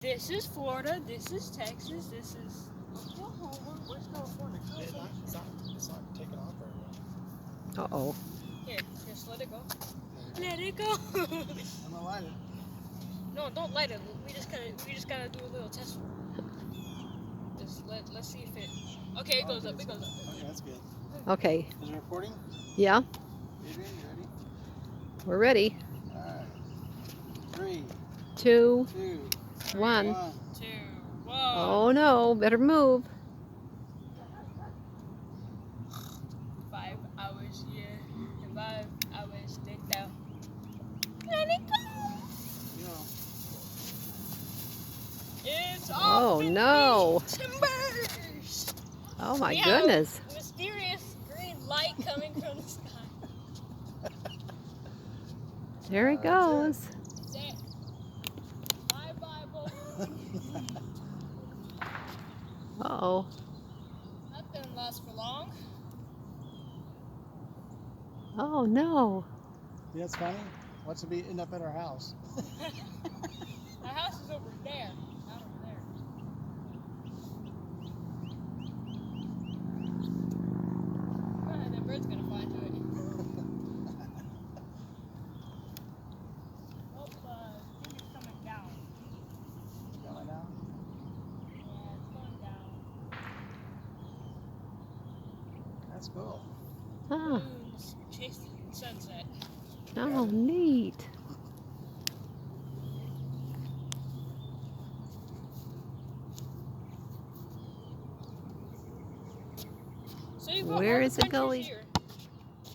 This is Florida, this is Texas, this is Oklahoma. Where's California? It's not taking off very well. Uh-oh. Here, just let it go. Let it go. I'm gonna light it. No, don't light it. We just gotta do a little test. Just let's see if it. Okay, it goes up. It goes up. Okay, that's good. Okay. Is it recording? Yeah. Adrian, you ready? We're ready. Alright. 3, 2, 2, 1. 2, 1. Oh no, better move. 5 hours, yeah. 5 hours later. Let it go. It's Oh off in no. the timbers. Oh my We goodness. have mysterious green light coming from the sky. There he goes. That's it. Bye bye, balloon. Uh-oh. That didn't last for long. Oh no. Yeah, it's funny. What's to be end up at our house? The house is over there, not over there. That bird's gonna fly to it. Oh, I think it's coming down. Going down? Yeah, it's going down. That's cool. Ah. Moon's chasing sunset. Oh, neat. So you've got Where all is the it countries going? here.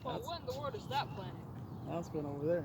But what in the world is that planet? Now it's going over there.